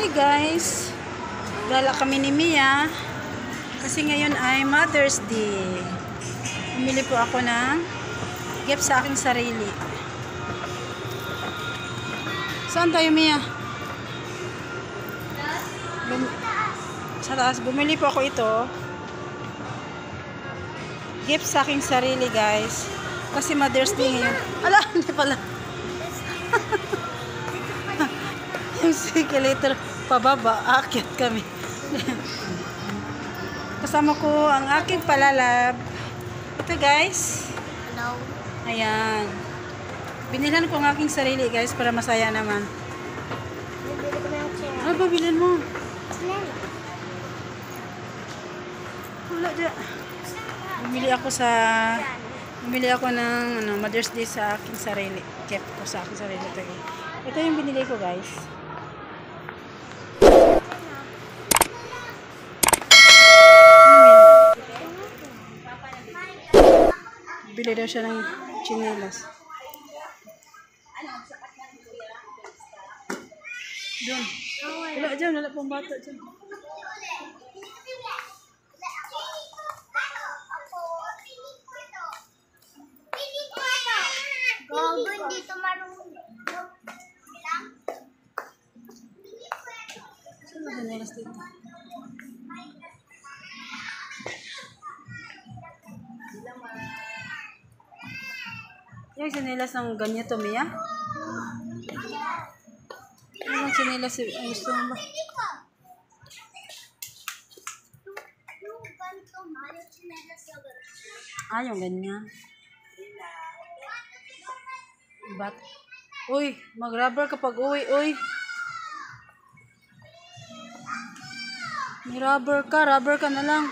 Hi guys! Gala kami ni Mia kasi ngayon ay Mother's Day. Bumili po ako ng gift sa aking sarili. Saan tayo, Mia? Sa taas. Bumili po ako ito. Gift sa aking sarili, guys. Kasi Mother's Day ngayon. Ala, hindi pala. Yung escalator pababa, aakyat kami. Kasama ko ang aking palalab. Ito guys. Hello. Ayan. Binilhan ko ang aking sarili guys para masaya naman. Bibili ko ng chair. Ano ba bilhin mo? Snell. Wala dyan. Bumili ako ng Mother's Day sa aking sarili. Kept ko sa aking sarili. Ito yung binili ko guys. Bili daw siya ng chinelas. Doon. Wala dyan. Wala pang bata dyan. Gawin dito marunong. Saan na chinelas dito? Yung chinelas ng ganito, Mia? Yung chinelas ang gusto mo ba? Ah, yung ganyan. Bat. Uy, mag-rubber kapag uwi, uy. May rubber ka na lang.